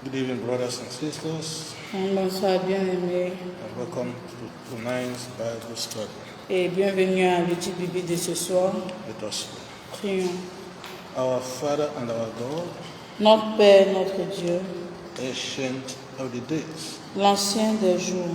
Good evening, brothers and sisters, Bonsoir, bien-aimés, and welcome to tonight's Bible study. et bienvenue à l'étude biblique de ce soir. Let us pray. Prions. Our Father and our God, Notre Père, notre Dieu, ancient of the days, l'ancien des jours,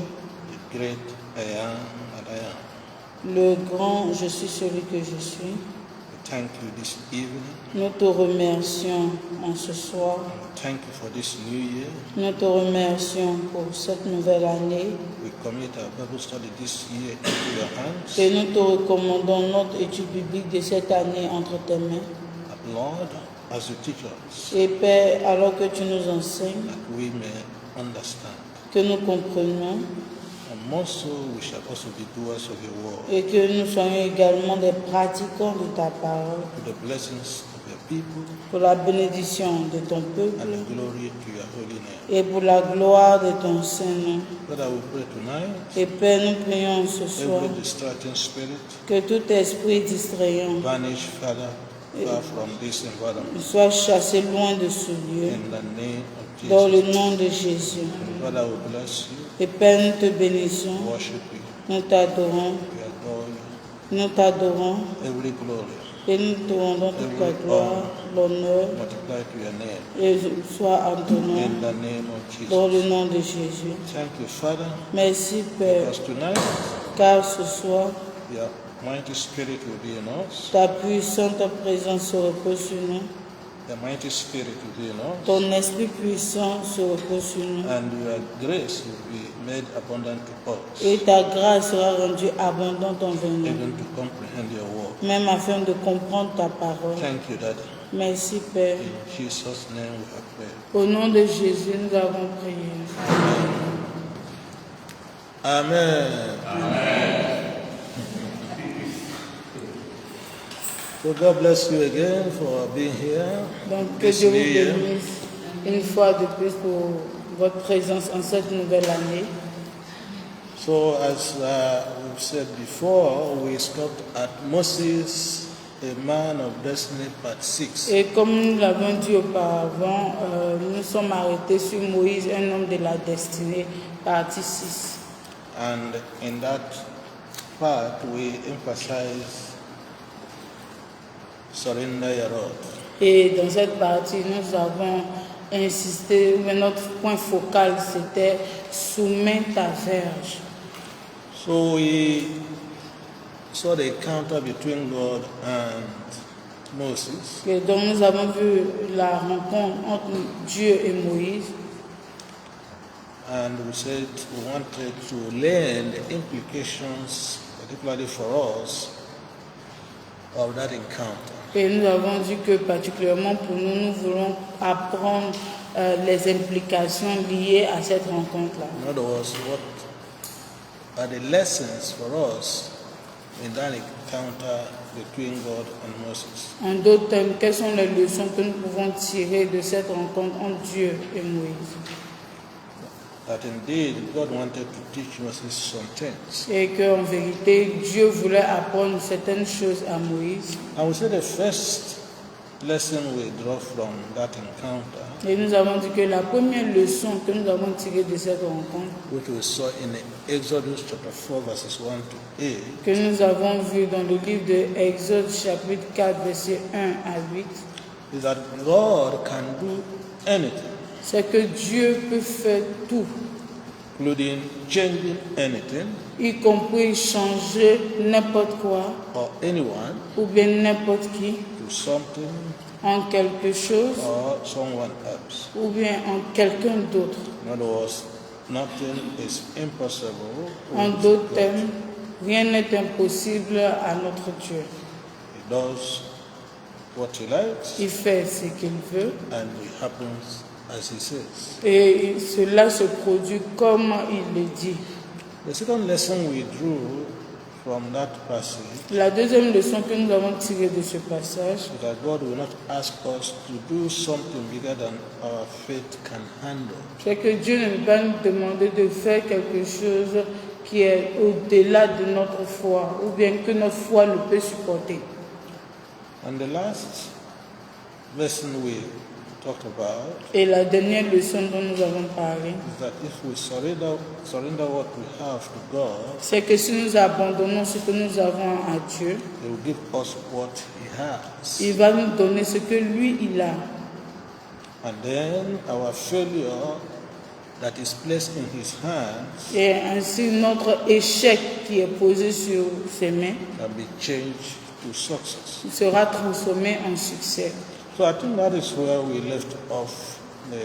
the great I am and I am, le grand je suis celui que je suis, we thank you this evening. nous te remercions en ce soir. We thank you for this new year. Nous te remercions pour cette nouvelle année We commit our Bible study this year into your hands. et nous te recommandons notre étude biblique de cette année entre tes mains. And Lord, as you teach us, Et Père, alors que tu nous enseignes, that we may understand. que nous comprenions And more so, we shall also be doers of your word, et que nous soyons également des pratiquants de ta parole. to the blessings of your people, Pour la bénédiction de ton and peuple the glory to your holy name. et pour la gloire de ton Saint-Nom. Father, we pray tonight, Et Père, nous prions ce soir every distracting spirit que tout esprit distrayant vanish, Father, far from this environment. soit chassé loin de ce lieu, In the name of dans le Jesus. nom de Jésus. Father, we bless you, Et Père, nous te bénissons, worship you, nous t'adorons, we adore you. nous t'adorons Every glory et nous te rendons toute la gloire, l'honneur multiply to your name. et soit en ton nom, In the name of dans Jesus. le nom de Jésus. Thank you, Father, Merci Père, because tonight car ce soir, your mighty spirit will be in us. ta puissante présence se repose sur nous. The mighty spirit will be in us. Ton esprit puissant se repose sur nous. And your grace will be made abundant to us, Et ta grâce sera rendue abondante envers nous, even to comprehend your word. même afin de comprendre ta parole. Thank you, Daddy. Merci Père. In Jesus' name we have prayed. Au nom de Jésus, nous avons prié. Amen. So God bless you again for being here. Donc que This Dieu new vous year. bénisse une fois de plus pour votre présence en cette nouvelle année. So as we've said before, we stopped at Moses, a man of destiny, part 6. Et comme nous l'avons dit auparavant, nous sommes arrêtés sur Moïse, un homme de la destinée, partie 6. And in that part, we emphasize surrender your rod. Et dans cette partie, nous avons insisté, mais notre point focal, c'était soumets ta verge. So we saw the encounter between God and Moses. Et donc nous avons vu la rencontre entre Dieu et Moïse. And we said we wanted to learn the implications, particularly for us, of that encounter. Et nous avons dit que particulièrement pour nous, nous voulons apprendre les implications liées à cette rencontre-là. In other words, what are the lessons for us in that encounter between God and Moses? En d'autres termes, quelles sont les leçons que nous pouvons tirer de cette rencontre entre Dieu et Moïse? That indeed God wanted to teach Moses some things. Et qu'en vérité, Dieu voulait apprendre certaines choses à Moïse. And we said the first lesson we draw from that encounter, Et nous avons dit que la première leçon que nous avons tirée de cette rencontre, which we saw in Exodus chapter 4, verses 1 to 8, que nous avons vu dans le livre de Exode chapitre 4, versets 1 à 8, is that God can do anything, c'est que Dieu peut faire tout, including changing anything y compris changer n'importe quoi or anyone ou bien n'importe qui to something en quelque chose or someone else. ou bien en quelqu'un d'autre. In other words, nothing is impossible. En with d'autres God. termes, rien n'est impossible à notre Dieu. He does what he likes Il fait ce qu'il veut and it happens as he says. et cela se produit comme il le dit. The second lesson we drew from that passage La deuxième leçon que nous avons tirée de ce passage, is that God will not ask us to do something bigger than our faith can handle. c'est que Dieu ne va nous demander de faire quelque chose qui est au-delà de notre foi ou bien que notre foi le peut supporter. And the last lesson we talked about Et la dernière leçon dont nous avons parlé, is that if we surrender what we have to God, c'est que si nous abandonnons ce que nous avons à Dieu, He will give us what He has. il va nous donner ce que lui, il a. And then our failure that is placed in His hands Et ainsi, notre échec qui est posé sur ses mains can be changed to success. sera transformé en succès. So I think that is where we left off the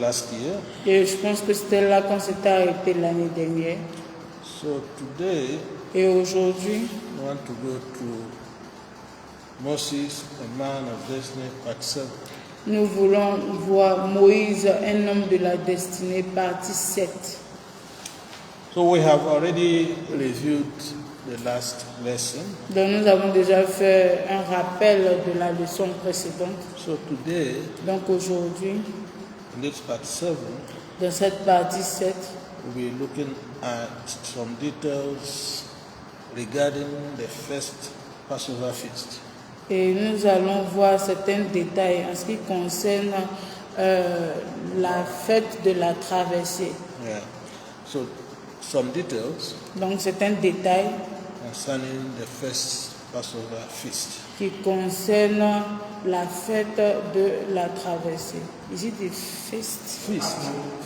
last year. Et je pense que c'était là qu'on s'était arrêté l'année dernière. So today Et aujourd'hui, I want to go to Moses, a man of destiny, part 7. nous voulons voir Moïse, un homme de la destinée, partie 7. So we have already reviewed the last lesson. Donc nous avons déjà fait un rappel de la leçon précédente. So today, Donc aujourd'hui, in this part 7, dans cette partie 7, we'll be looking at some details regarding the first Passover feast. et nous allons voir certains détails en ce qui concerne la fête de la traversée. Yeah. So some details Donc certains détails concerning the first Passover feast. qui concernent la fête de la traversée. Ici, des festes. Feast.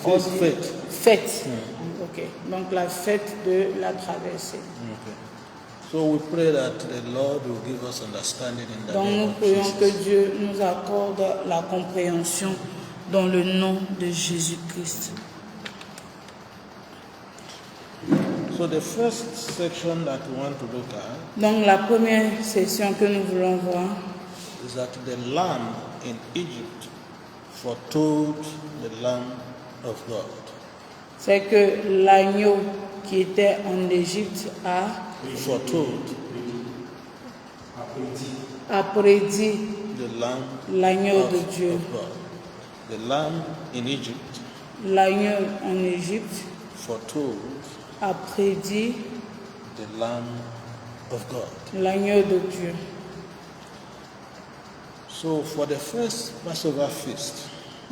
First fete. Fête. Ok. Donc la fête de la traversée. Okay. So we pray that the Lord will give us understanding in the Donc name nous of prions que Jesus. Dieu nous accorde la compréhension dans le nom de Jésus-Christ. So the first section that we want to look at Donc la première session que nous voulons voir, is that the lamb in Egypt foretold the Lamb of God. c'est que l'agneau qui était en Égypte Foretold a prédit the Lamb l'agneau de of Dieu. God. The lamb in Egypt L'agneau en Égypte foretold a prédit the Lamb of God. l'agneau de Dieu. So for the first Passover feast,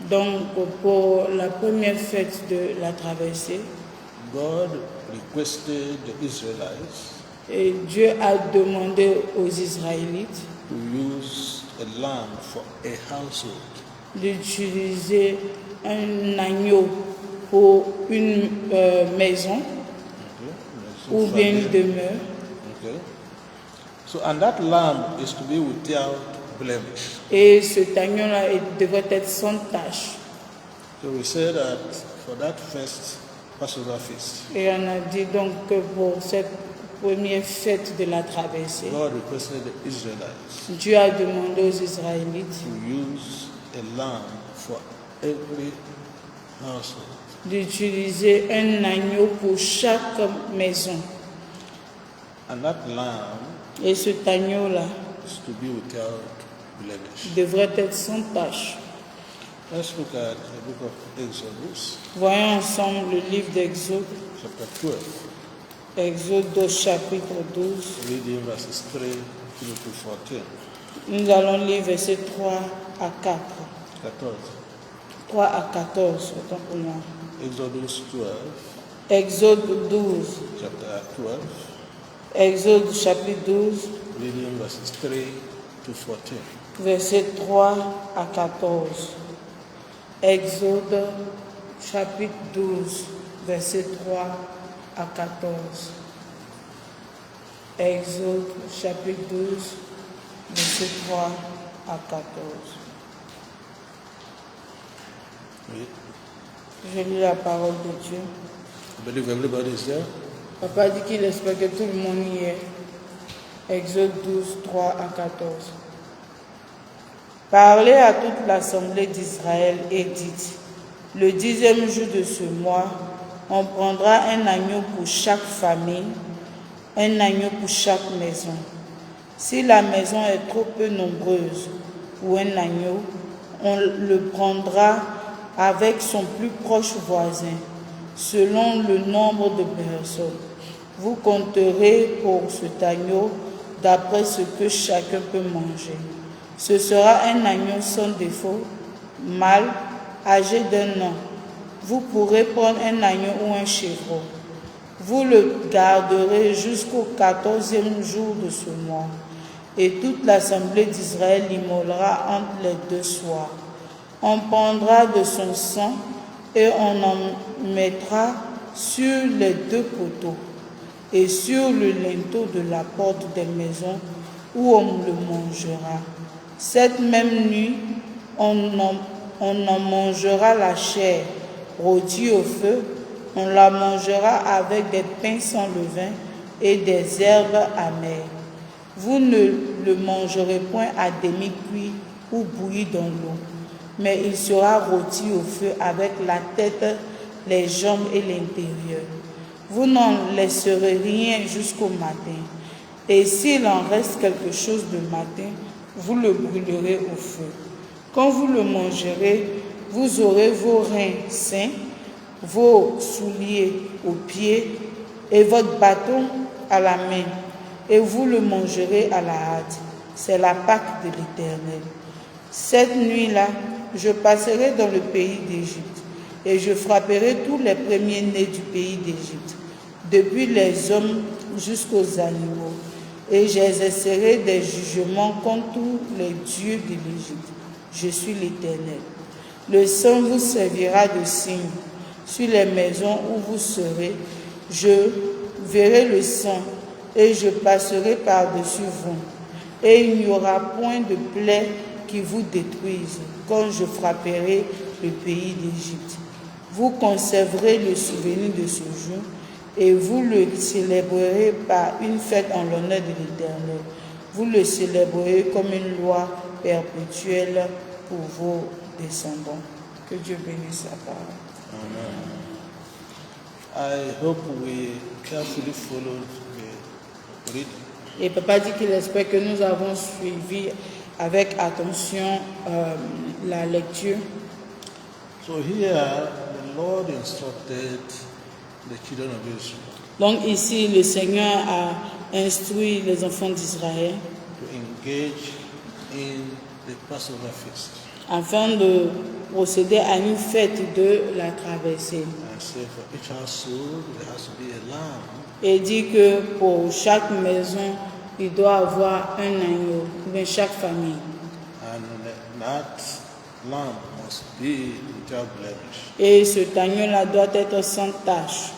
Donc pour la première fête de la traversée, God requested the Israelites et Dieu a demandé aux Israélites to use a lamb for a household. d'utiliser un agneau pour une maison Okay? ou bien une demeure. Okay. So and that lamb is to be without blemish. Et cet agneau-là devrait être sans tache. So we say that for that first Passover feast, Et on a dit donc que pour cette première fête de la traversée, God requested the Israelites Dieu a demandé aux Israélites to use a lamb for every household. d'utiliser un agneau pour chaque maison. And that lamb Et cet agneau-là is to be without blemish. devrait être sans tache. Let's look at the book of Exodus, Voyons ensemble le livre d'Exode, chapter 12, Exode chapitre 12. reading verses 3 through to 14. Nous allons lire versets 3 à 4. 14. 3 à 14, autant pour moi. Exodus 12, Exode 12. chapter 12, Exode chapitre 12, reading verses 3 to 14. versets 3 à 14. Exode chapitre 12, verset 3 à 14. Exode chapitre 12, verset 3 à 14. Oui. Je lis la parole de Dieu. I believe everybody is there. Papa dit qu'il espère que tout le monde y est. Exode 12, 3 à 14. Parlez à toute l'assemblée d'Israël et dites, le 10e jour de ce mois, on prendra un agneau pour chaque famille, un agneau pour chaque maison. Si la maison est trop peu nombreuse pour un agneau, on le prendra avec son plus proche voisin, selon le nombre de personnes. Vous compterez pour cet agneau d'après ce que chacun peut manger. Ce sera un agneau sans défaut, mâle, âgé d'1 an. Vous pourrez prendre un agneau ou un chevreau. Vous le garderez jusqu'au 14e jour de ce mois. Et toute l'assemblée d'Israël l'immolera entre les 2 soirs. On prendra de son sang et on en mettra sur les 2 poteaux et sur le linteau de la porte des maisons où on le mangera. Cette même nuit, on en mangera la chair rôtie au feu. On la mangera avec des pains sans levain et des herbes amères. Vous ne le mangerez point à demi-cuit ou bouilli dans l'eau, mais il sera rôti au feu avec la tête, les jambes et l'intérieur. Vous n'en laisserez rien jusqu'au matin. Et s'il en reste quelque chose le matin, vous le brûlerez au feu. Quand vous le mangerez, vous aurez vos reins sains, vos souliers aux pieds et votre bâton à la main, et vous le mangerez à la hâte. C'est la Pâque de l'Éternel. Cette nuit-là, je passerai dans le pays d'Égypte, et je frapperai tous les premiers-nés du pays d'Égypte, depuis les hommes jusqu'aux animaux, et j'exercerai des jugements contre tous les dieux de l'Égypte. Je suis l'Éternel. Le sang vous servira de signe. Sur les maisons où vous serez, je verrai le sang et je passerai par-dessus vous. Et il n'y aura point de plaie qui vous détruise quand je frapperai le pays d'Égypte. Vous conserverez le souvenir de ce jour et vous le célébrerez par une fête en l'honneur de l'Éternel. Vous le célébrerez comme une loi perpétuelle pour vos descendants. Que Dieu bénisse sa parole. Amen. I hope we carefully followed the reading. Et papa dit qu'il espère que nous avons suivi avec attention la lecture. So here, the Lord instructed the children of Israel Donc ici, le Seigneur a instruit les enfants d'Israël to engage in the Passover feast afin de procéder à une fête de la traversée. and say for each household there has to be a lamb, Et dit que pour chaque maison, il doit avoir un agneau, ou bien chaque famille. and that lamb must be without blemish. Et cet agneau-là doit être sans tache.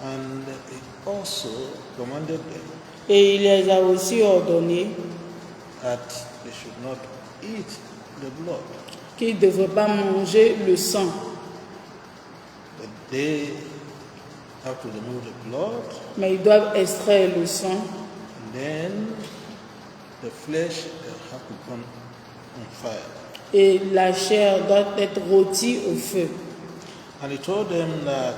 And he also commanded them Et il les a aussi ordonné that they should not eat the blood. qu'ils ne devraient pas manger le sang. That they have to remove the blood, Mais ils doivent extraire le sang. and then the flesh have to burn on fire. Et la chair doit être rôtie au feu. And he told them that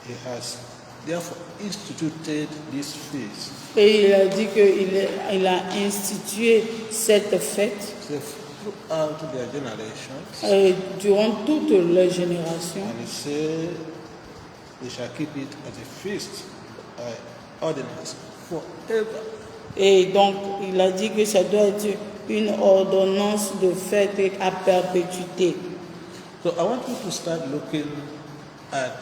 he has therefore instituted this feast Et il a dit qu'il a institué cette fête so throughout their generations, durant toutes les générations. and he said they shall keep it as a feast by ordinance forever. Et donc, il a dit que ça doit être une ordonnance de fête à perpétuité. So I want you to start looking at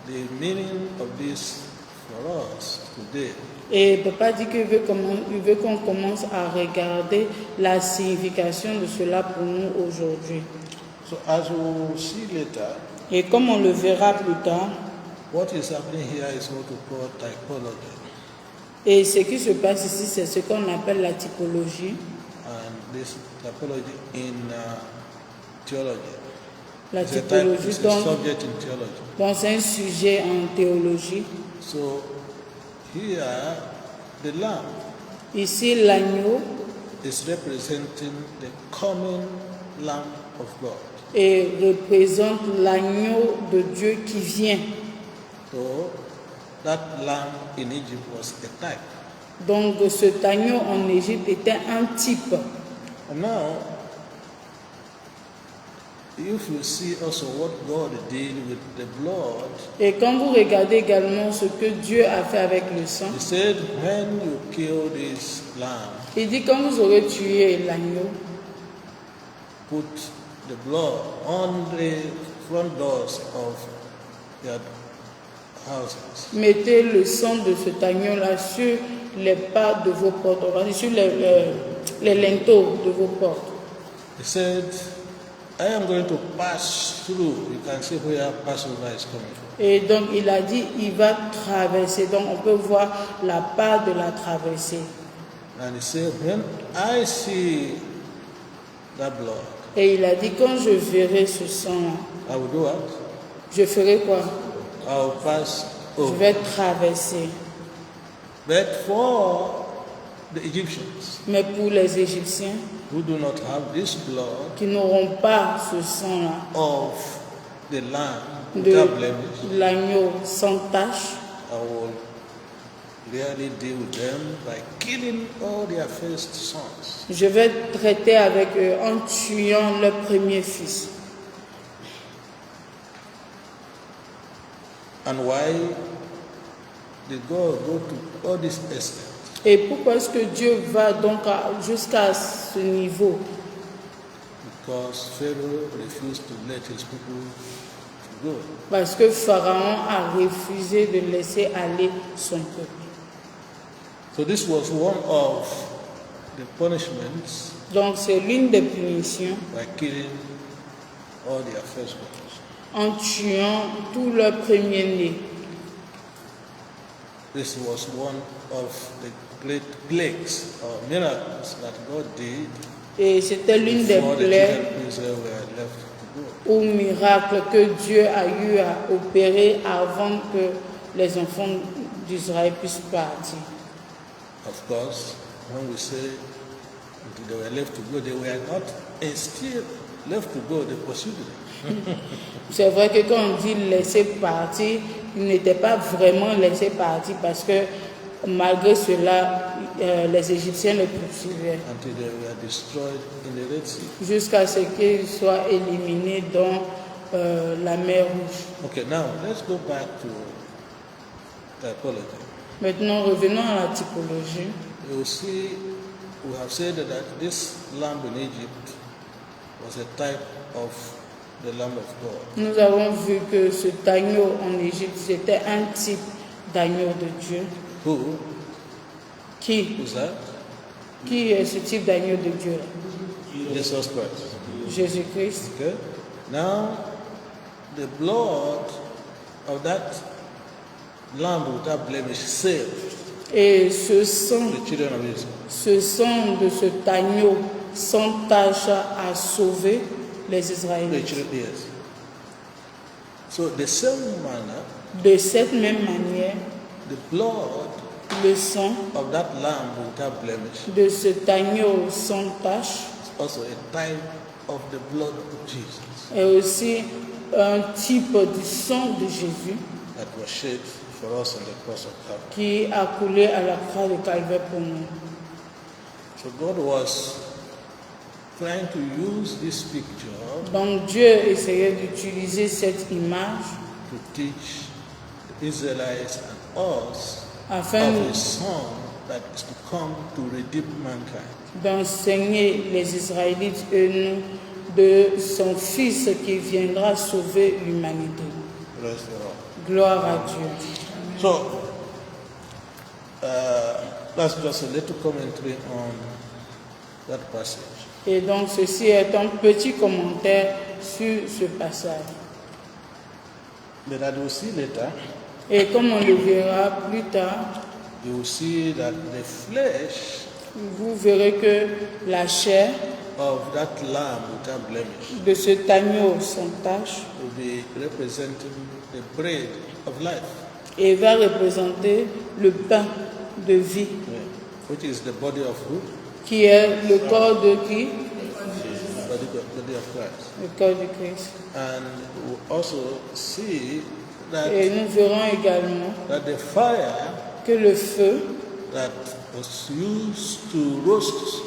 the meaning of this for us today. Et papa dit qu'il veut qu'on commence à regarder la signification de cela pour nous aujourd'hui. So as we will see later, Et comme on le verra plus tard, what is happening here is what we call typology. et ce qui se passe ici, c'est ce qu'on appelle la typologie. And this typology in theology. La It's a typologie, subject in theology. dans un sujet en théologie. So here, the lamb Ici, l'agneau is representing the coming Lamb of God. et représente l'agneau de Dieu qui vient. So that lamb in Egypt was a type. Donc cet agneau en Égypte était un type. And now, if you see also what God did with the blood, Et quand vous regardez également ce que Dieu a fait avec le sang, He said, when you kill this lamb, il dit quand vous aurez tué l'agneau, put the blood on the front doors of your houses. mettez le sang de cet agneau-là sur les pas de vos portes, sur les linteaux de vos portes. He said, I am going to pass through. You can see where Passover is coming from. Et donc il a dit, il va traverser. Donc on peut voir la part de la traversée. And he said, when I see that blood, Et il a dit, quand je verrai ce sang-là, I will do what? je ferai quoi? I will pass Je over. vais traverser. But for the Egyptians Mais pour les Égyptiens who do not have this blood qui n'auront pas ce sang-là, of the lamb without blemish, de l'agneau sans tache, I will really deal with them by killing all their first sons. je vais traiter avec eux en tuant leur premier fils. And why did God go to all this extent? Et pourquoi est-ce que Dieu va donc jusqu'à ce niveau? Because Pharaoh refused to let his people go. Parce que Pharaon a refusé de laisser aller son peuple. So this was one of the punishments Donc c'est l'une des punitions by killing all their firstborn. en tuant tous leurs premiers-nés. This was one of the great plagues or miracles that God did Et c'était l'une des before the plaies children of Israel were left to go. ou miracles que Dieu a eu à opérer avant que les enfants d'Israël puissent partir. Of course, when we say they were left to go, they were not still left to go, they pursued them. C'est vrai que quand on dit laisser partir, ils n'étaient pas vraiment laissés partir parce que malgré cela, les Égyptiens les poursuivaient Until they were destroyed in the Red Sea. jusqu'à ce qu'ils soient éliminés dans la mer Rouge. Okay, now let's go back to typology. Maintenant, revenons à la typologie. You see, we have said that this lamb in Egypt was a type of the Lamb of God. Nous avons vu que cet agneau en Égypte, c'était un type d'agneau de Dieu. Who Qui is that? est ce type d'agneau de Dieu? Jesus Christ. Jésus-Christ. Okay? Now, the blood of that lamb without blemish saved Et ce sang, the children of Israel. ce sang de cet agneau sans tache a sauvé les The Israélites. children, yes. So the same manner, De cette même manière, the blood le sang of that lamb without blemish de cet agneau sans tache is also a type of the blood of Jesus est aussi un type du sang de Jésus that was shed for us on the cross of Calvary. qui a coulé à la croix de Calvaire pour nous. So God was trying to use this picture Donc Dieu essayait d'utiliser cette image to teach the Israelites and us afin of a son that is to come to redeem mankind. d'enseigner les Israélites et nous de son Fils qui viendra sauver l'humanité. Praise the Lord. Gloire à Dieu. So that's just a little commentary on that passage. Et donc ceci est un petit commentaire sur ce passage. But as we'll see later, Et comme on le verra plus tard, you will see that the flesh vous verrez que la chair of that lamb without blemish de cet agneau sans tache will be representing the bread of life, et va représenter le pain de vie, which is the body of who? qui est le corps de qui? Body of Christ. Le corps du Christ. And we'll also see that, Et nous verrons également that the fire que le feu that was used to roast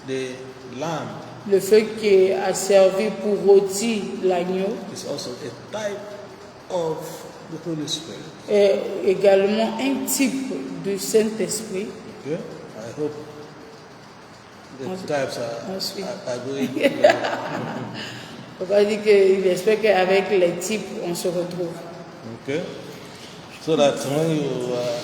the lamb Le feu qui a servi pour rôtir l'agneau is also a type of the Holy Spirit. est également un type du Saint-Esprit. Okay? I hope the types Ensuite. are going. On va dire qu'il espère qu'avec les types, on se retrouve. Okay? So that when you are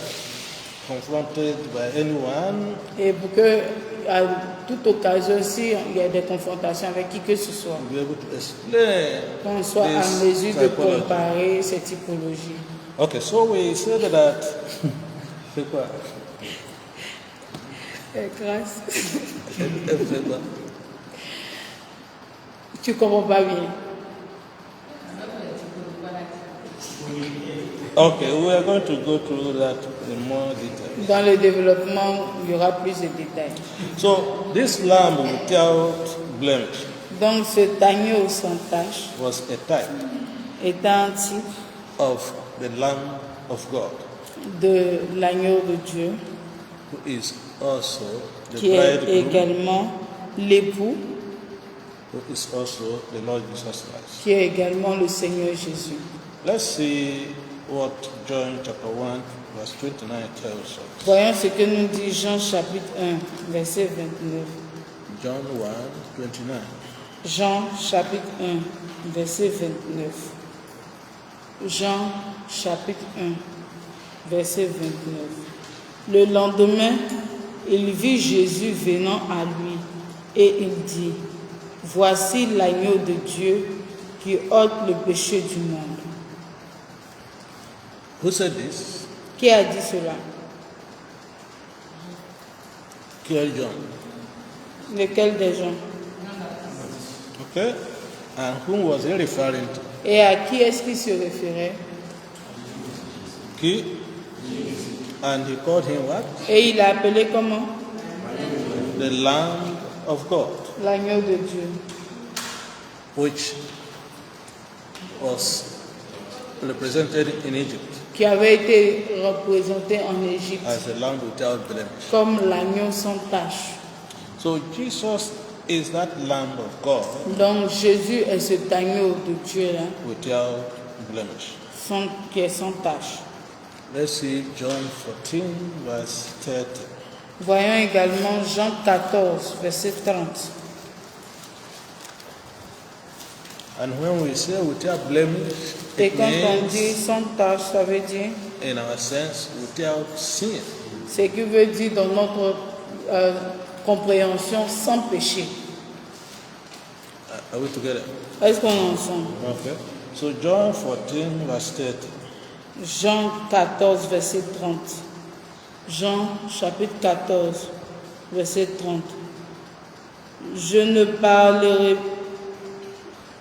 confronted by anyone, Et pour que, à toute occasion, si il y a des confrontations avec qui que ce soit, you'll be able to explain qu'on soit en this mesure de typology. comparer ces typologies. Okay, so we said that. C'est quoi? Grâce. C'est quoi? Tu comprends pas bien. Okay, we are going to go through that in more detail. Dans le développement, il y aura plus de détails. So this lamb without blemish Donc cet agneau sans tache was a type est un type of the Lamb of God, de l'agneau de Dieu, who is also the qui est bridegroom, également l'époux, who is also the Lord Jesus Christ. qui est également le Seigneur Jésus. Let's see what John chapter 1 verse 29 tells us. Voyons ce que nous dit Jean chapitre 1, verset 29. John 1, 29. Jean chapitre 1, verset 29. Jean chapitre 1, verset 29. Le lendemain, il vit Jésus venant à lui et il dit, « Voici l'agneau de Dieu qui ôte le péché du monde. Who said this? » Qui a dit cela? Kill John. Lequel des gens? Okay? And whom was he referring to? Et à qui est-ce qu'il se référait? He? And he called him what? Et il l'a appelé comment? The Lamb of God, L'agneau de Dieu, which was represented in Egypt qui avait été représenté en Égypte as a lamb without blemish. comme l'agneau sans tache. So Jesus is that Lamb of God Donc Jésus est cet agneau de Dieu-là, without blemish. qui est sans tache. Let's see John 14, verse 30. Voyons également Jean 14, verset 30. And when we say without blemish, Et it quand on dit means, sans tache, ça veut dire, in our sense, without sin. ce qui veut dire dans notre compréhension sans péché. Are we together? Est-ce qu'on est ensemble? Okay. So John 14, verse 30. Jean 14, verset 30. Jean chapitre 14, verset 30.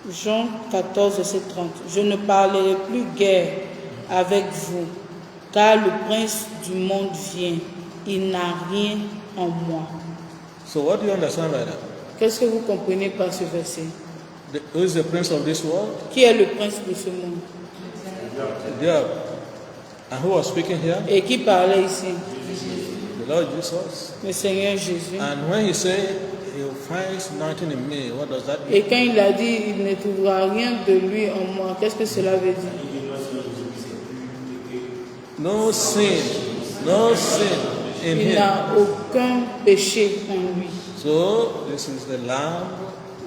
Jean 14, verset 30. Je ne parlerai plus guère avec vous, car le prince du monde vient. Il n'a rien en moi. So what do you understand by that? Qu'est-ce que vous comprenez par ce verset? Who is the prince of this world? Qui est le prince de ce monde? The devil. And who was speaking here? Et qui parlait ici? The Lord Jesus. Le Seigneur Jésus. And when he said he finds nothing in me, what does that mean? Et quand il a dit il ne trouvera rien de lui en moi, qu'est-ce que cela veut dire? No sin in Il him. n'a aucun péché en lui. So this is the Lamb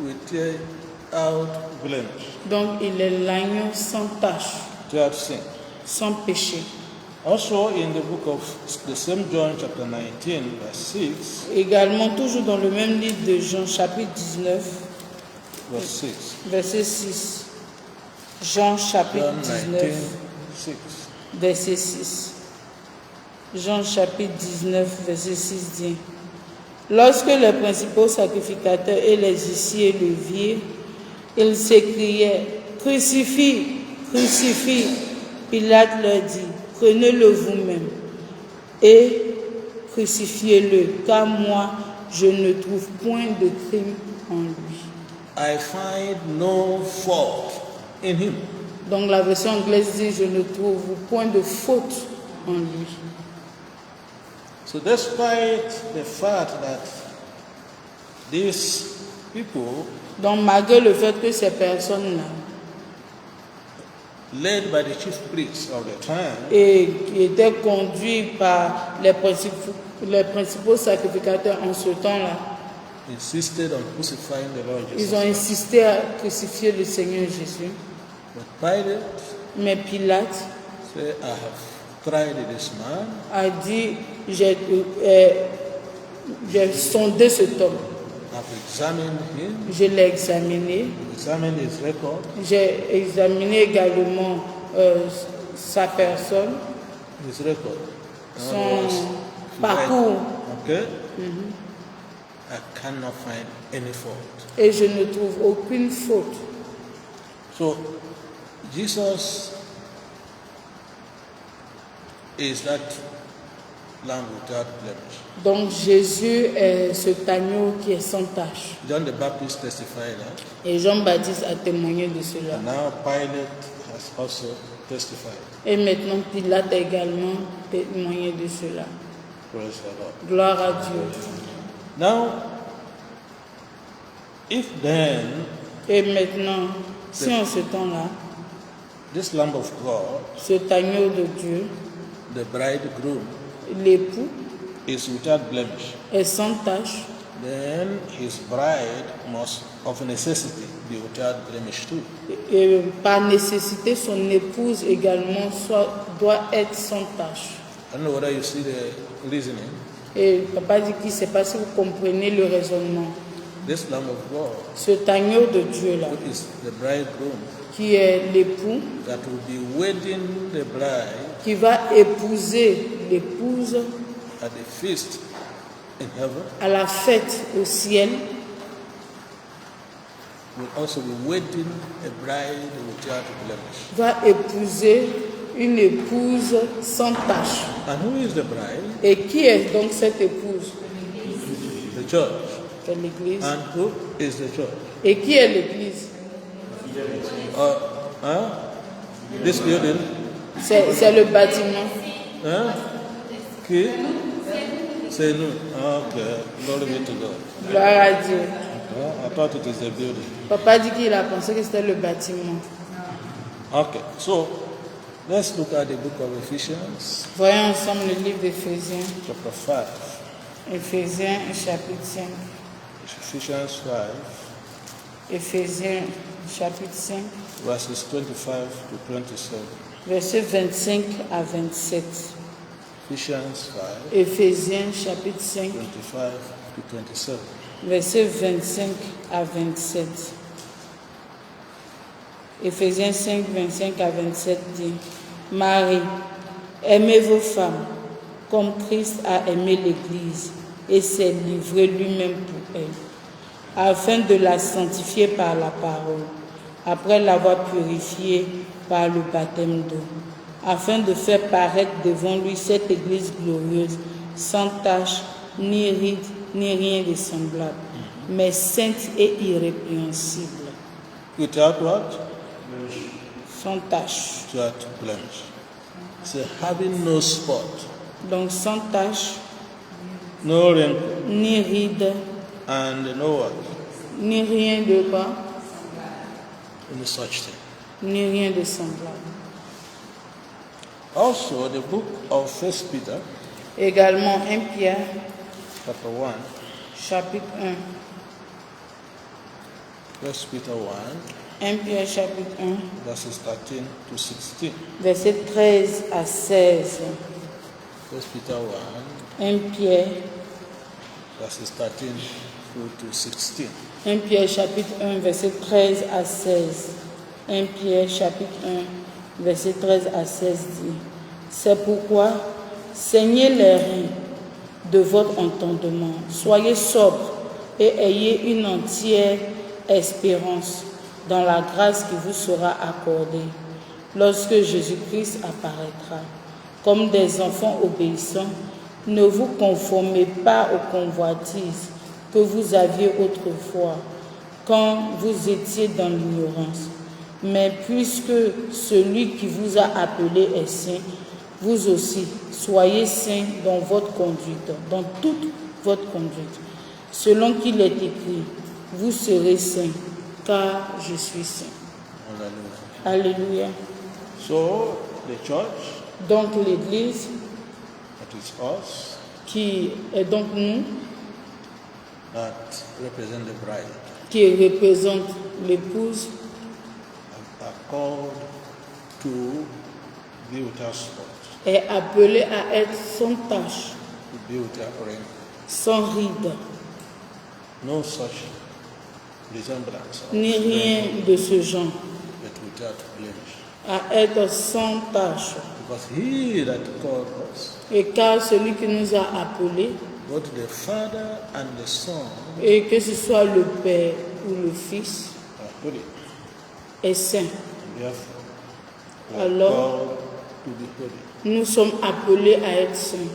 without blemish, Donc il est l'agneau sans tache, without sin. sans péché. Also in the book of the same John chapter 19 verse 6, Également, toujours dans le même livre de Jean, chapitre 19, verse 6. verset 6. Jean, chapitre John 19, 19, 6. verset 6. Jean, chapitre 19, verset 6 dit: Lorsque les principaux sacrificateurs et les huissiers le virent, ils s'écriaient: Crucifie, crucifie. Pilate leur dit: Prenez-le vous-même et crucifiez-le, car moi, je ne trouve point de crime en lui. I find no fault in him. Donc la version anglaise dit: Je ne trouve point de faute en lui. So despite the fact that this people Donc malgré le fait que ces personnes-là, led by the chief priests of the time, et qui étaient conduits par les principaux sacrificateurs en ce temps-là, insisted on crucifying the Lord Jesus. ils ont insisté à crucifier le Seigneur Jésus. But Pilate Mais Pilate said, I have tried this man, a dit, j'ai sondé cet homme, I've examined him, je l'ai examiné, examined his record, j'ai examiné également sa personne, his record. In other son words, parcours, okay? I cannot find any fault. et je ne trouve aucune faute. So Jesus is that lamb without blemish. Donc Jésus est cet agneau qui est sans tache. John the Baptist testified that, Et Jean-Baptiste a témoigné de cela. and now Pilate has also testified. Et maintenant Pilate a également témoigné de cela. Praise the Lord. Gloire à Dieu. Now, if then Et maintenant, si en ce temps-là, this Lamb of God, cet agneau de Dieu, the bridegroom, l'époux, is without blemish, est sans tache, then his bride must of necessity be without blemish too. et par nécessité, son épouse également doit être sans tache. I don't know whether you see the reasoning. Et papa dit qu'il ne sait pas si vous comprenez le raisonnement. This Lamb of God, Cet agneau de Dieu-là, who is the bridegroom, qui est l'époux, that will be wedding the bride qui va épouser l'épouse at the feast in heaven, à la fête au ciel, will also be wedding a bride without blemish. va épouser une épouse sans tache. And who is the bride? Et qui est donc cette épouse? The church. C'est l'Église. And who is the church? Et qui est l'Église? This building? C'est le bâtiment. Qui? C'est nous. Okay. Glory be to God. Gloire à Dieu. I thought it is the building. Papa dit qu'il a pensé que c'était le bâtiment. Okay. So, let's look at the book of Ephesians, Voyons ensemble le livre d'Éphésiens. chapter 5. Éphésiens chapitre 5. Ephesians 5, Éphésiens chapitre 5. verses 25 to 27. Versets 25 à 27. Ephesians 5, Éphésiens chapitre 5. 25 to 27. Versets 25 à 27. Éphésiens 5, 25 à 27 dit, Marie, aimez vos femmes, comme Christ a aimé l'Église et s'est livré lui-même pour elle, afin de la sanctifier par la parole, après l'avoir purifiée par le baptême d'eau, afin de faire paraître devant lui cette Église glorieuse, sans tache, ni ride, ni rien de semblable, mais sainte et irrépréhensible. Without what? Sans tache. Without blemish. So having no spot, Donc sans tache, no wrinkle, ni ride, and no what? ni rien de quoi, Any such thing. ni rien de semblable. Also, the book of 1 Peter, Également 1 Pierre, chapter 1, chapitre 1. 1 Peter 1, 1 Pierre, chapitre 1, verses 13 to 16. versets 13 à 16. 1 Peter 1, 1 Pierre, verses 13 through to 16. 1 Pierre, chapitre 1, verset 13 à 16. 1 Pierre, chapitre 1, verset 13 à 16 dit, c'est pourquoi, saignez les reins de votre entendement, soyez sobres et ayez une entière espérance dans la grâce qui vous sera accordée lorsque Jésus-Christ apparaîtra. Comme des enfants obéissants, ne vous conformez pas aux convoitises que vous aviez autrefois quand vous étiez dans l'ignorance. Mais puisque celui qui vous a appelé est saint, vous aussi, soyez saints dans votre conduite, dans toute votre conduite. Selon qu'il est écrit, vous serez saints, car je suis saint. Hallelujah. Alléluia. So the church, Donc l'Église, that is us, qui est donc nous, that represent the bride, qui représente l'épouse, are called to be without spot, est appelée à être sans tache, to be without wrinkle, sans ride, no such resemblance, of ni rien wrinkle, de ce genre, but without blemish. à être sans tache. Because he that called us, Et car celui qui nous a appelés, both the Father and the Son, et que ce soit le Père ou le Fils, are holy. est saint. Therefore, we are Alors, called to be holy. nous sommes appelés à être saints.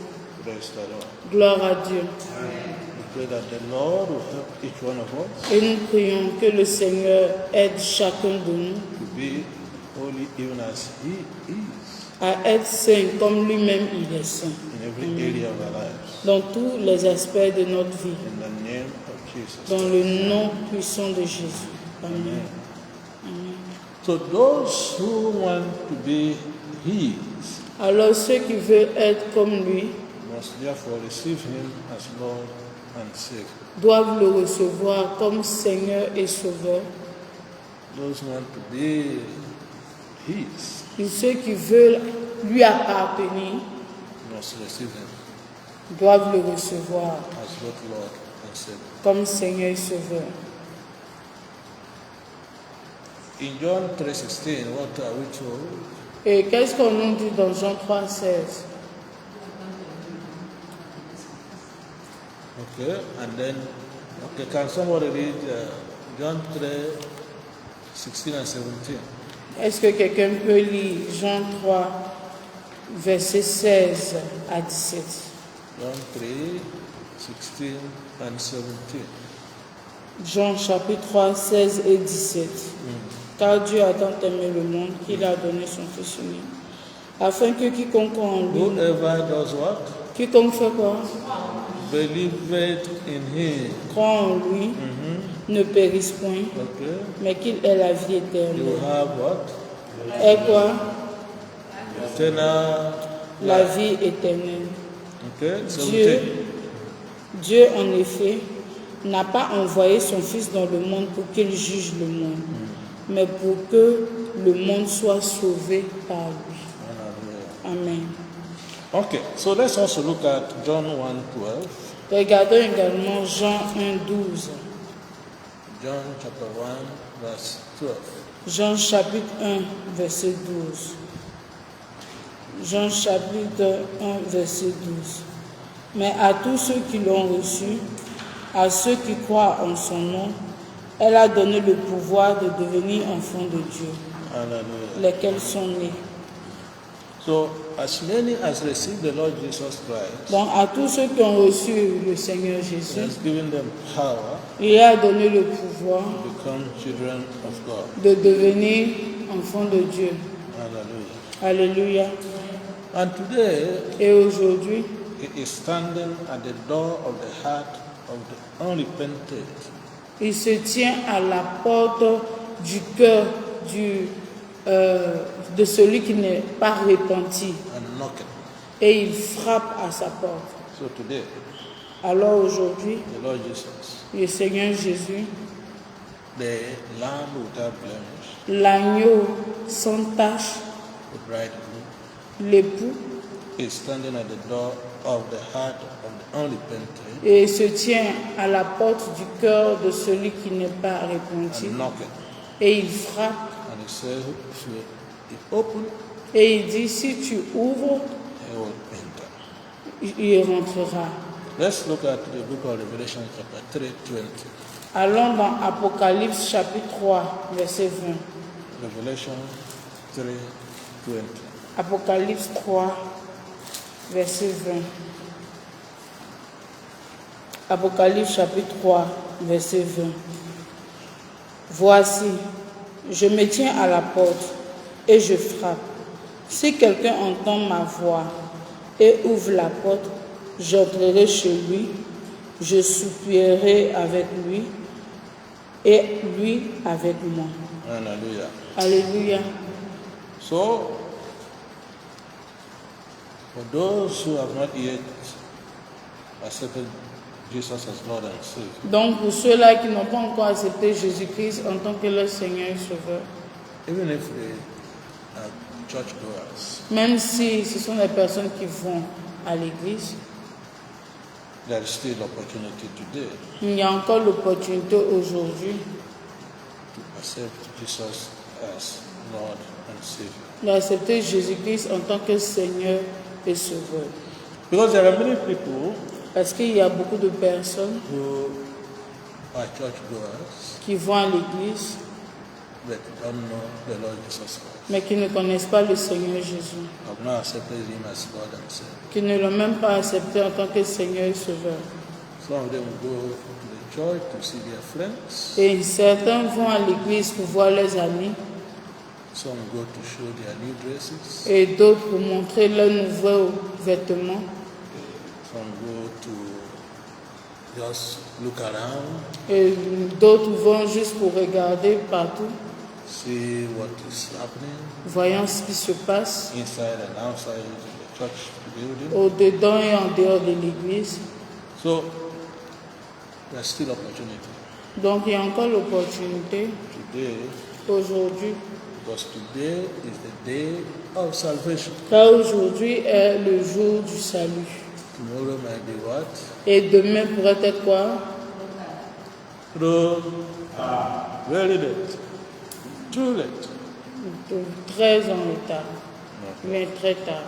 Praise the Lord. Gloire à Dieu. We pray that the Lord will help each one of us Et nous prions que le Seigneur aide chacun de nous to be holy even as He is à être saint comme lui-même il est saint, in every area of our lives. dans tous les aspects de notre vie, In the name of Jesus. dans le nom puissant de Jésus. Amen. So those who want to be His Alors ceux qui veulent être comme lui must therefore receive Him as Lord and Savior. doivent le recevoir comme Seigneur et Sauveur. Those who want to be His Et ceux qui veulent lui appartenir must receive Him doivent le recevoir as both Lord and Savior. comme Seigneur et Sauveur. In John 3:16, what are we told? Et qu'est-ce qu'on nous dit dans Jean 3,16? Okay, and then, okay, can somebody read John 3:16 and 17? Est-ce que quelqu'un peut lire Jean 3, versets 16 à 17? John 3:16 and 17. Jean chapitre 3, 16 et 17. Car Dieu a tant aimé le monde qu'il a donné son Fils unique, afin que quiconque croit en lui, Whoever does what? quiconque fait quoi? Believeth in Him. Croit en lui, ne périsse point, Okay. mais qu'il ait la vie You éternelle. have what? Et quoi? Eternal. La vie éternelle. Okay. Dieu, 17. Dieu en effet n'a pas envoyé son Fils dans le monde pour qu'il juge le monde, mais pour que le monde soit sauvé par lui. Hallelujah. Amen. Okay, so let's also look at John 1:12. Regardons également Jean 1, 12. John chapter 1, verse 12. Jean chapitre 1, verset 12. Jean chapitre 1, verset 12. Mais à tous ceux qui l'ont reçu, à ceux qui croient en son nom, elle a donné le pouvoir de devenir enfants de Dieu, Hallelujah. lesquels sont nés. So, as many as received the Lord Jesus Christ, Donc à tous ceux qui ont reçu le Seigneur He Jésus, has given them power il a donné le pouvoir to become children of God. de devenir enfants de Dieu. Hallelujah. Alléluia. And today, Et aujourd'hui, He is standing at the door of the heart of the unrepentant, il se tient à la porte du cœur de celui qui n'est pas repenti and knocking. et il frappe à sa porte. So today, Alors aujourd'hui, the Lord Jesus, le Seigneur Jésus, the Lamb without blemish, l'agneau sans tache, the bridegroom, l'époux, is standing at the door of the heart of the unrepentant et se tient à la porte du cœur de celui qui n'est pas repenti and knocking. et il frappe And He says, if you open, et il dit si tu ouvres, He will enter. il rentrera. Let's look at the book of Revelation, chapter 3:20. Allons dans Apocalypse chapitre 3, verset 20. Revelation 3:20. Apocalypse 3, verset 20. Apocalypse chapitre 3, verset 20. Voici, je me tiens à la porte et je frappe. Si quelqu'un entend ma voix et ouvre la porte, j'entrerai chez lui, je soupierai avec lui et lui avec moi. Hallelujah. Alléluia. So, for those who have not yet accepted Jesus as Lord and Savior, Donc pour ceux-là qui n'ont pas encore accepté Jésus-Christ en tant que leur Seigneur et Sauveur, even if they are churchgoers, même si ce sont des personnes qui vont à l'église, there is still opportunity today il y a encore l'opportunité aujourd'hui to accept Jesus as Lord and Savior. d'accepter Jésus-Christ en tant que Seigneur et Sauveur. Because there are many people Parce qu'il y a beaucoup de personnes who are churchgoers qui vont à l'église, but don't know the Lord Jesus Christ, mais qui ne connaissent pas le Seigneur Jésus, have not accepted Him as Lord and Savior. qui ne l'ont même pas accepté en tant que Seigneur et Sauveur. Some of them go to the church to see their friends. Et certains vont à l'église pour voir leurs amis, Some go to show their new dresses. et d'autres pour montrer leurs nouveaux vêtements. Some go to just look around, Et d'autres vont juste pour regarder partout, see what is happening voyant ce qui se passe inside and outside the church building. au-dedans et en dehors de l'église. So there's still opportunity Donc il y a encore l'opportunité today, aujourd'hui, because today is the day of salvation. car aujourd'hui est le jour du salut. Tomorrow might be what? Et demain pourrait être quoi? True. Very late. Too late. Très en retard, mais très tard.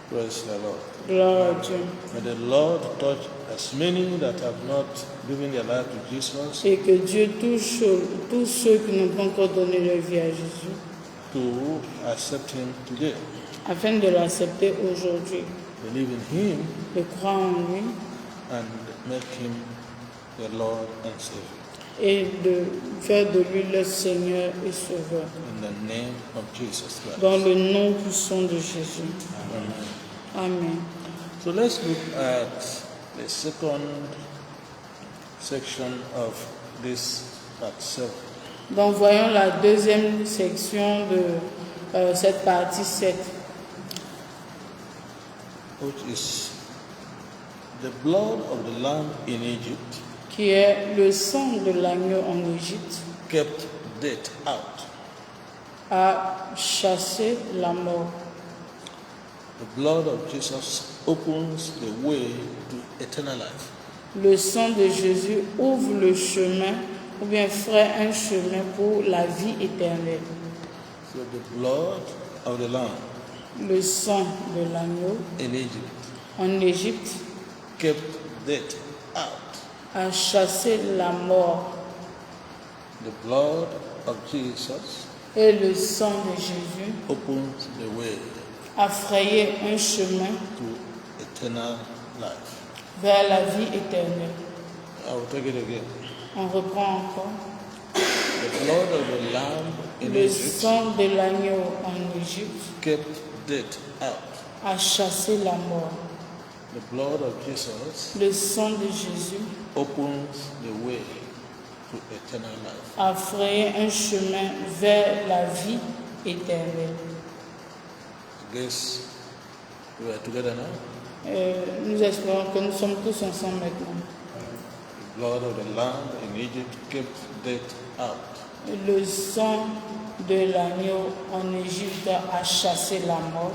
Praise the Lord. Gloire à Dieu. May the Lord touch as many that have not given their life to Jesus Et que Dieu touche tous ceux qui n'ont pas encore donné leur vie à Jésus, to accept Him today, afin de l'accepter aujourd'hui, believe in Him, de croire en lui and make Him the Lord and Savior. et de faire de lui le Seigneur et Sauveur. In the name of Jesus Christ. Dans le nom puissant de Jésus. Amen. Amen. So let's look at the second section of this part 7. Donc voyons la deuxième section de cette partie 7, which is the blood of the lamb in Egypt qui est le sang de l'agneau en Égypte, kept death out. a chassé la mort. The blood of Jesus opens the way to eternal life. Le sang de Jésus ouvre le chemin, ou bien ferait un chemin pour la vie éternelle. So the blood of the lamb Le sang de l'agneau in Egypt en Égypte kept death out. a chassé la mort, The blood of Jesus et le sang de Jésus opens the way a frayé un chemin to eternal life. vers la vie éternelle. I will take it again. On reprend encore. The blood of the lamb in Le Egypt sang de l'agneau en Égypte kept death out. a chassé la mort. The blood of Jesus Le sang de Jésus opens the way to eternal life. a frayé un chemin vers la vie éternelle. I guess we are together now. Nous espérons que nous sommes tous ensemble maintenant. The blood of the lamb in Egypt kept death out. Le sang de l'agneau en Égypte a chassé la mort.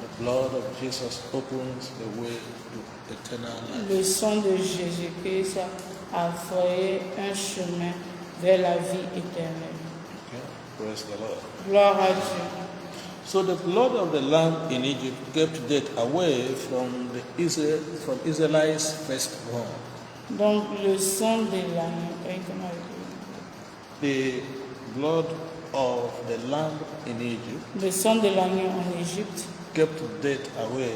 The blood of Jesus opens the way to eternal life. Le sang de Jésus-Christ a frayé un chemin vers la vie éternelle. Okay? Praise the Lord. Gloire à Dieu. So the blood of the lamb in Egypt kept death away from from Israelites firstborn. Donc le sang de l'agneau, The blood of the lamb in Egypt le sang de l'agneau en Égypte kept death away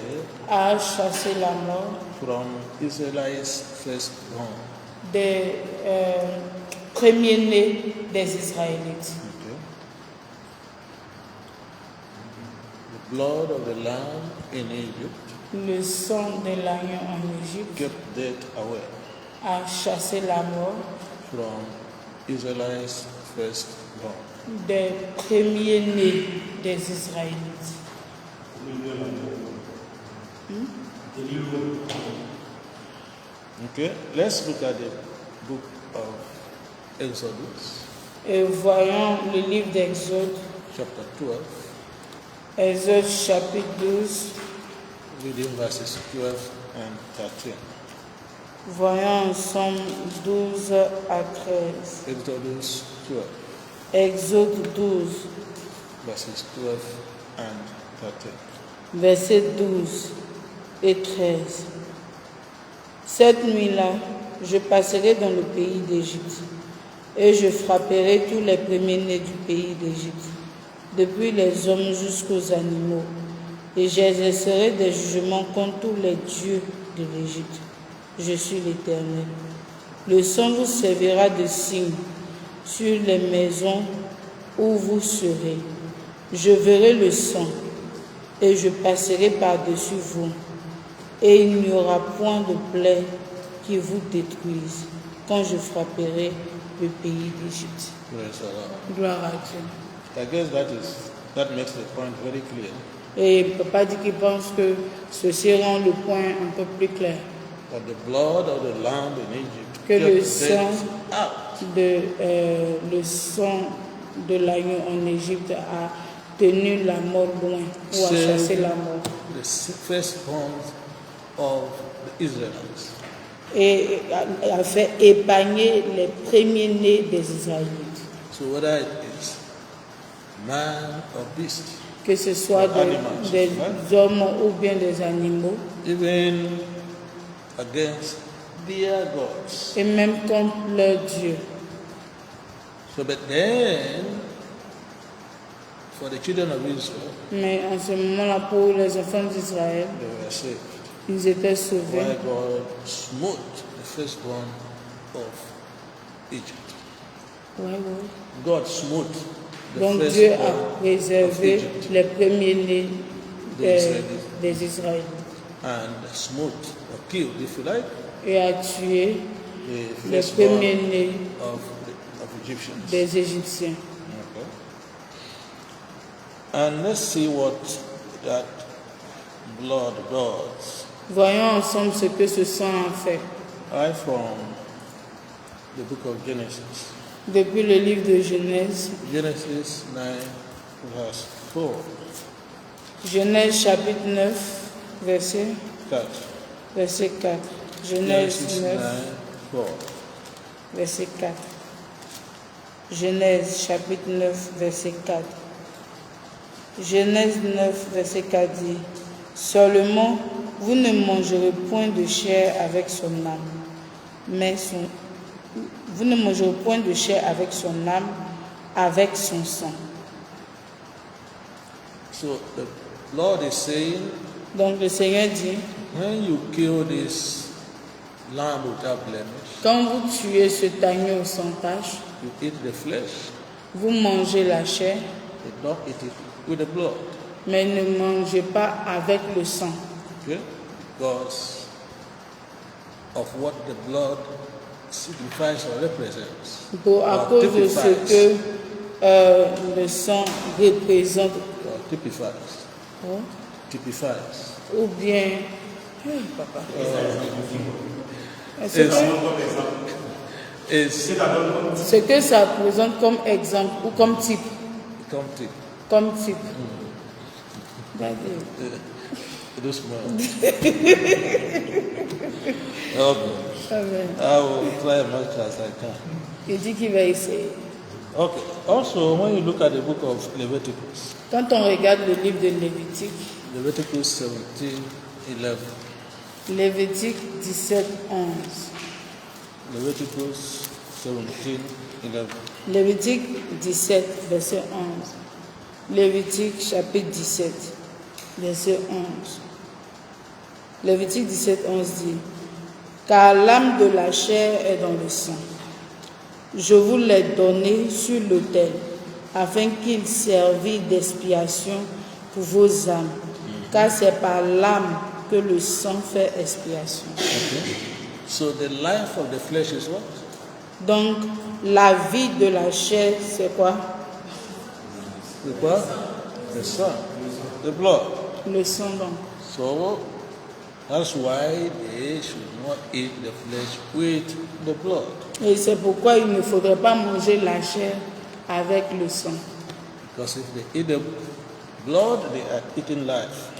a chassé la mort from Israelites firstborn. des premiers-nés des Israélites. Okay. The blood of the lamb in Egypt Le sang de l'agneau en Égypte kept death away a chassé la mort from Israelites firstborn. des premiers-nés des Israélites. Okay, let's look at the book of Exodus, Et voyons le livre d'Exode, chapter 12, Exode chapitre 12, reading verses 12 and 13. voyons ensemble 12 à 13. Exodus 12, Exode 12, verses 12 and 13. versets 12 et 13. Cette nuit-là, je passerai dans le pays d'Égypte, et je frapperai tous les premiers-nés du pays d'Égypte, depuis les hommes jusqu'aux animaux, et j'exercerai des jugements contre tous les dieux de l'Égypte. Je suis l'Éternel. Le sang vous servira de signe sur les maisons où vous serez. Je verrai le sang, et je passerai par-dessus vous, et il n'y aura point de plaie qui vous détruise quand je frapperai le pays d'Égypte. Praise the Lord. Gloire à Dieu. I guess that makes the point very clear. Et papa dit qu'il pense que ceci rend le point un peu plus clair. That the blood of the lamb in Egypt Que le kept death out. le sang de l'agneau en Égypte a tenu la mort loin ou a chassé la mort. The firstborn of the Israelites. Et a fait épargner les premiers-nés des Israélites. So whether it is man or beast, Que ce soit des hommes ou bien des animaux, even against their gods. et même contre leur Dieu. So but then, for the children of Israel, Mais en ce moment-là, pour les enfants d'Israël, they were saved. ils étaient Why sauvés. God smote the firstborn of Egypt. Ouais, ouais. God smote the Donc Dieu a firstborn of préservé Egypt les premiers-nés Des Israélites. des Israélites and smote or killed, if you like, et a tué the les firstborn premiers-nés of Egyptians. des Égyptiens. Okay. And let's see what that blood does. Voyons ensemble ce que ce sang a fait. Right from the book of Genesis. Depuis le livre de Genèse, Genesis 9, verse 4. Genèse chapitre 9, verset 4. 4. Genesis Genèse 9, 9, 4. verset 4. Genèse chapitre 9, verset 4. Genèse 9, verset 4 dit: Seulement, vous ne mangerez point de chair avec son âme, mais vous ne mangerez point de chair avec son âme, avec son sang. So the Lord is saying, Donc le Seigneur dit, when you kill this lamb without blemish, quand vous tuez cet agneau sans tache, you eat the flesh, vous mangez la chair, but not eat it with the blood. mais ne mangez pas avec le sang. Okay? Because of what the blood signifies or represents. À cause de ce que le sang représente, Or typifies. hein, Typifies. ou bien papa. Ce que ça présente comme exemple ou comme type. Come to Comme type. this one. Okay. Amen. I will try as much as I can. Il dit qu'il va essayer. Okay. Also, when you look at the book of Leviticus, Quand on regarde le livre de Lévitique, Leviticus 17, 11. Lévitique 17, 11. Leviticus 17, 11. Lévitique 17, verset 11. Lévitique chapitre 17, verset 11. Lévitique 17, 11 dit: Car l'âme de la chair est dans le sang. Je vous l'ai donné sur l'autel, afin qu'il servît d'expiation pour vos âmes, car c'est par l'âme que le sang fait expiation. Okay. So the life of the flesh is what? Donc, la vie de la chair, c'est quoi? The what? The son, the blood. Le sang donc. So that's why they should not eat the flesh with the blood. Et c'est pourquoi il ne faudrait pas manger la chair avec le sang. Because if they eat the blood, they are eating life.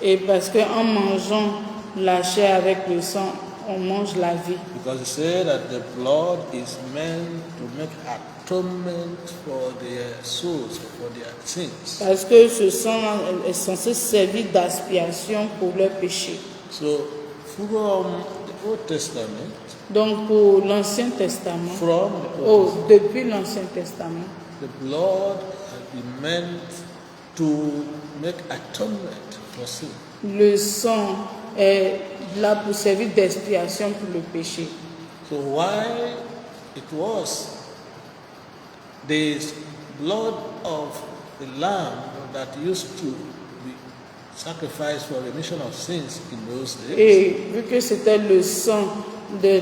Et parce qu'en mangeant la chair avec le sang, on mange la vie. Because they say that the blood is meant to make atonement for their souls, for their sins. Parce que ce sang est censé servir d'expiation pour leurs péchés. So from the Old Testament, Donc pour l'Ancien Testament, from the Old Testament, depuis l'Ancien Testament, the blood has been meant to make atonement for sin. le sang est là pour servir d'expiation pour le péché. So why it was the blood of the lamb that used to be sacrificed for remission of sins in those days, Et vu que c'était le sang de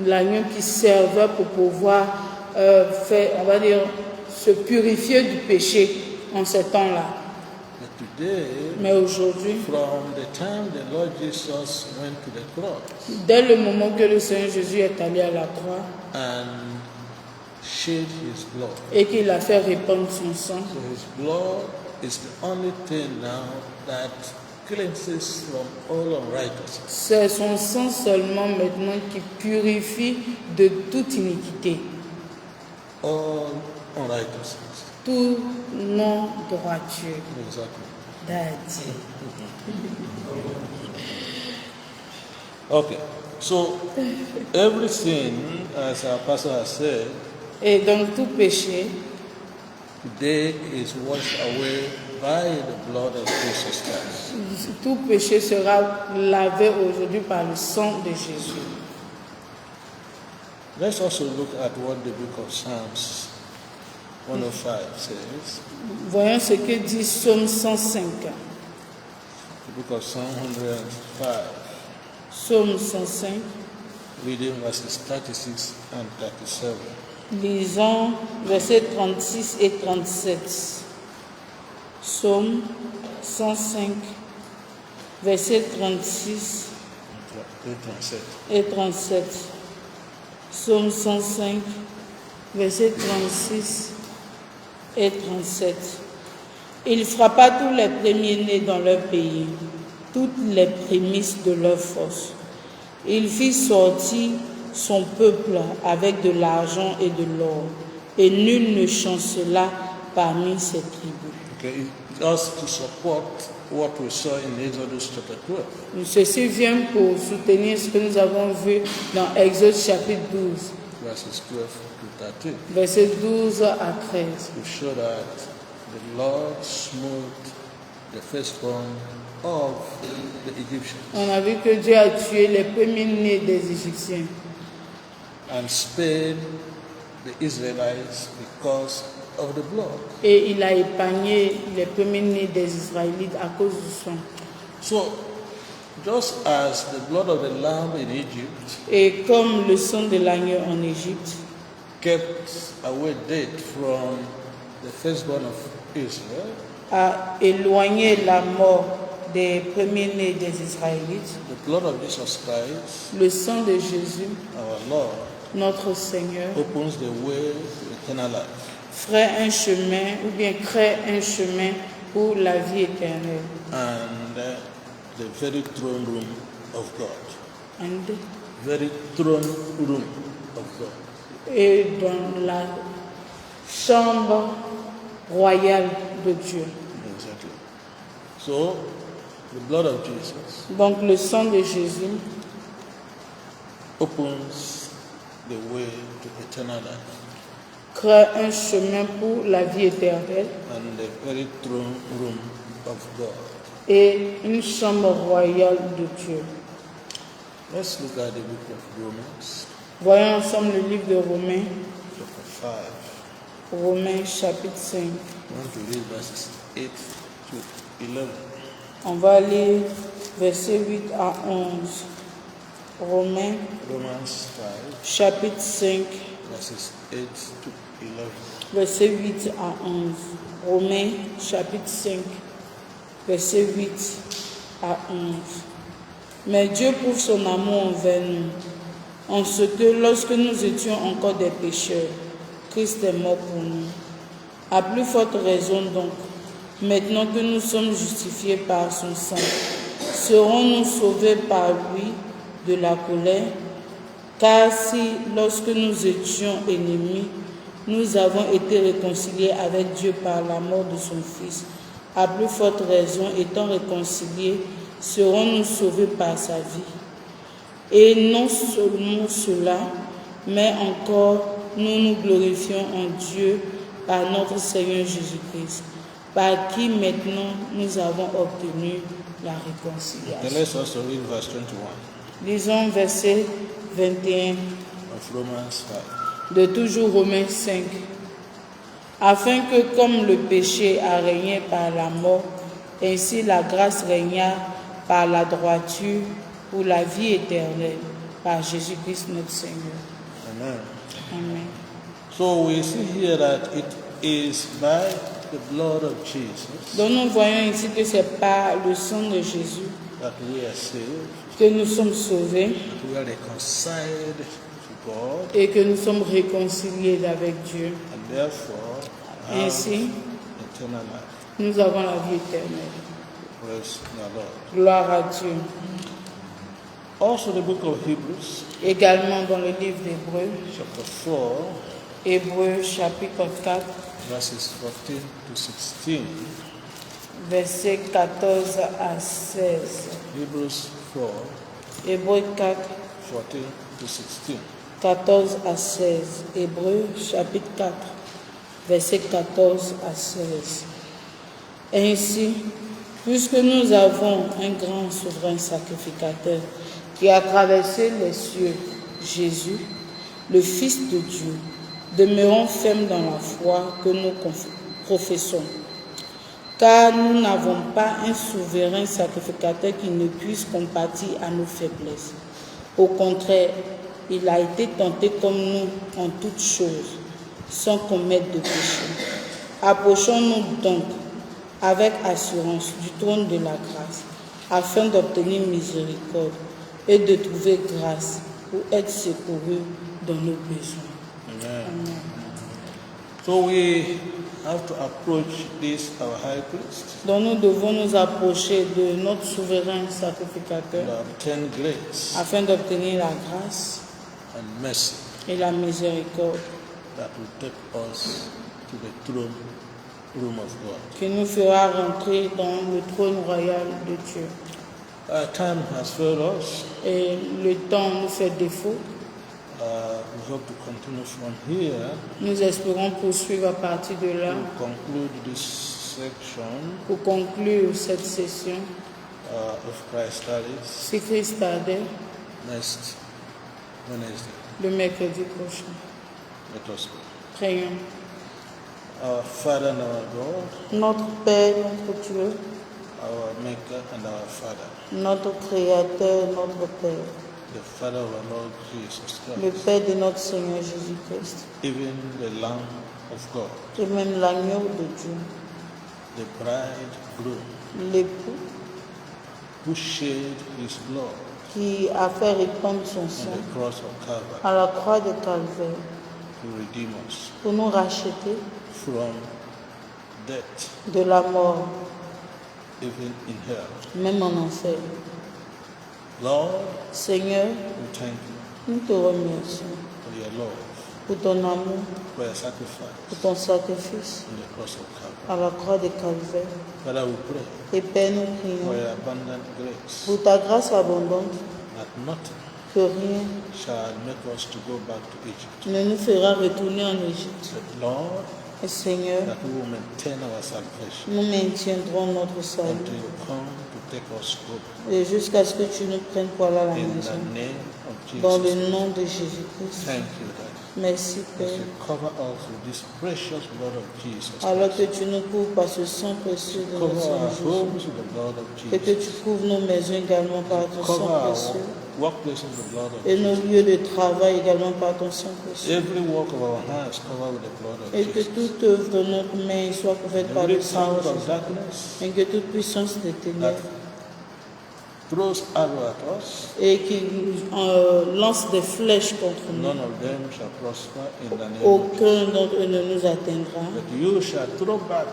l'agneau qui servait pour pouvoir faire, on va dire, se purifier du péché en ce temps-là. but today, Mais aujourd'hui, from the time the Lord Jesus went to the cross dès le moment que le Seigneur Jésus est allé à la croix and shed his blood, et qu'il a fait répandre son sang, so his blood is the only thing now that cleanses from all unrighteousness. c'est son sang seulement maintenant qui purifie de toute iniquité, All unrighteousness. tout non-droiture. Exactly. Daddy. Okay. So everything, as our pastor has said, Et donc tout péché today is washed away by the blood of Jesus Christ. Tout péché sera lavé aujourd'hui par le sang de Jésus. Let's also look at what the book of Psalms 105 says. Voyons ce que dit Psaume 105. The book of Psalm 105, Psaume 105, reading verses 36 and 37. lisons versets 36 et 37. Psaume 105, versets 36 and 37. et 37. Psaume 105, versets 36 et 37. Il frappa tous les premiers-nés dans leur pays, toutes les prémices de leur force. Il fit sortir son peuple avec de l'argent et de l'or, et nul ne chancela parmi ses tribus. Okay, just to support what we saw in Exodus chapter 12, Ceci vient pour soutenir ce que nous avons vu dans Exode chapitre 12, verses 12 to 13, versets 12 à 13. to show that the Lord smote the firstborn of the Egyptians On a vu que Dieu a tué les premiers-nés des Égyptiens and spared the Israelites because of the blood. et il a épargné les premiers-nés des Israélites à cause du sang. So, just as the blood of the lamb in Egypt Et comme le sang de l'agneau en Égypte kept away death from the firstborn of Israel, a éloigné la mort des premiers-nés des Israélites, the blood of Jesus Christ, le sang de Jésus, our Lord, notre Seigneur, opens the way to eternal life. ferait un chemin ou bien crée un chemin pour la vie éternelle. And the very throne room of God. And Very throne room of God. et dans la chambre royale de Dieu. Exactly. So, the blood of Jesus Donc le sang de Jésus opens the way to eternal life. crée un chemin pour la vie éternelle And the very throne room of God. et une chambre royale de Dieu. Let's look at the book of Romans, Voyons ensemble le livre de Romains, chapter 5. Romains chapitre 5. I want to read verses 8 to 11. On va lire versets 8 à 11. Romains Romans 5, chapitre 5, verses 8 to 11. Versets 8 à 11. Romains chapitre 5, versets 8 à 11. Mais Dieu prouve son amour envers nous, en ce que lorsque nous étions encore des pécheurs, Christ est mort pour nous. À plus forte raison donc, maintenant que nous sommes justifiés par son sang, serons-nous sauvés par lui de la colère? Car si, lorsque nous étions ennemis, nous avons été réconciliés avec Dieu par la mort de son Fils, à plus forte raison, étant réconciliés, serons-nous sauvés par sa vie. Et non seulement cela, mais encore nous nous glorifions en Dieu par notre Seigneur Jésus-Christ, par qui maintenant nous avons obtenu la réconciliation. Then let's also read verse 21 Lisons verset 21 of Romans 5. de toujours Romains 5. Afin que comme le péché a régné par la mort, ainsi la grâce régna par la droiture pour la vie éternelle, par Jésus-Christ notre Seigneur. Amen. Amen. So we see here that it is by the blood of Jesus Donc nous voyons ici que c'est par le sang de Jésus that we are saved, que nous sommes sauvés that we are reconciled to God, et que nous sommes réconciliés avec Dieu. and therefore have Ainsi, eternal life. nous avons la vie éternelle. Praise the Lord. Gloire à Dieu. Also the book of Hebrews, Également dans le livre d'Hébreux, chapter 4, Hébreux chapitre 4, verses 14 to 16. versets 14 à 16. Hebrews 4, Hébreux 4, 14 to 16. 14 à 16. Hébreux chapitre 4, versets 14 à 16. Ainsi, puisque nous avons un grand souverain sacrificateur qui a traversé les cieux, Jésus, le Fils de Dieu, demeurons fermes dans la foi que nous professons. Car nous n'avons pas un souverain sacrificateur qui ne puisse compatir à nos faiblesses. Au contraire, il a été tenté comme nous en toutes choses, sans commettre de péché. Approchons-nous donc avec assurance du trône de la grâce, afin d'obtenir miséricorde et de trouver grâce pour être secouru dans nos besoins. Amen. Amen. So we have to approach this, our high priest, Donc nous devons nous approcher de notre souverain sacrificateur and obtain grace afin d'obtenir la grâce and mercy et la miséricorde that will take us to the throne room of God. qui nous fera rentrer dans le trône royal de Dieu. Our time has failed us. Et le temps nous fait défaut. We hope to continue from here Nous espérons poursuivre à partir de là to conclude this section pour conclure cette session. of Christ studies Si Christ tardait, next Wednesday. le mercredi prochain. Let us go. Prions. Our Father and our God, Notre Père, notre Dieu, our Maker and our Father, notre Créateur, notre Père, the Father of our Lord Jesus le Christ, Père de notre Seigneur Jésus-Christ, even the Lamb of God, et même l'agneau de Dieu, the bridegroom, l'époux who shed his blood qui a fait répandre son on sang the cross of Calvary à la croix de Calvaire to redeem us pour nous racheter from death, de la mort, even in hell. même en enfer. Lord, Seigneur, we thank you nous te remercions for your love, pour ton amour, for your sacrifice pour ton sacrifice on the cross of Calvary. à la croix de Calvaire. Father, we pray Et Père, nous for prions your abundant grace, pour ta grâce abondante, that nothing que rien shall make us to go back to Egypt. ne nous fera retourner en Égypte. But Lord, Et Seigneur, that we will maintain our salvation nous maintiendrons notre until salut you come to take us home. et jusqu'à ce que tu nous prennes pour aller à la In maison. the name of Dans Jesus, le nom de Jésus-Christ. thank you, Daddy. Merci As Père. you cover us with this precious blood of Jesus Alors Christ. que tu nous couvres par ce sang précieux de Cover notre our Seigneur Jésus. homes with the blood of Et que Jesus. tu couvres nos maisons également par ton Cover sang our précieux. workplaces with the blood of et nos Jesus. lieux de travail également par ton sang précieux. Every work of our hands covered with the blood of Et que Jesus. toute œuvre de notre main soit couverte par Every le sang power de of Jésus. darkness Et que toute puissance des that ténèbres throws arrow at us, et qui lance des flèches contre nous, none of them shall prosper in the name of Jesus. aucun d'entre eux ne nous atteindra. But you shall throw back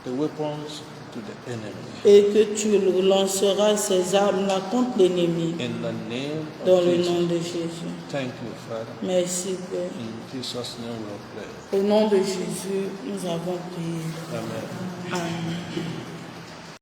the weapons to the enemy. Et que tu lanceras ces armes-là contre l'ennemi. In the name Dans of le Jesus. nom de Jésus. Thank you, Father. Merci, Père. In Jesus' name we pray. Au nom de Jésus, nous avons prié. Amen. Amen.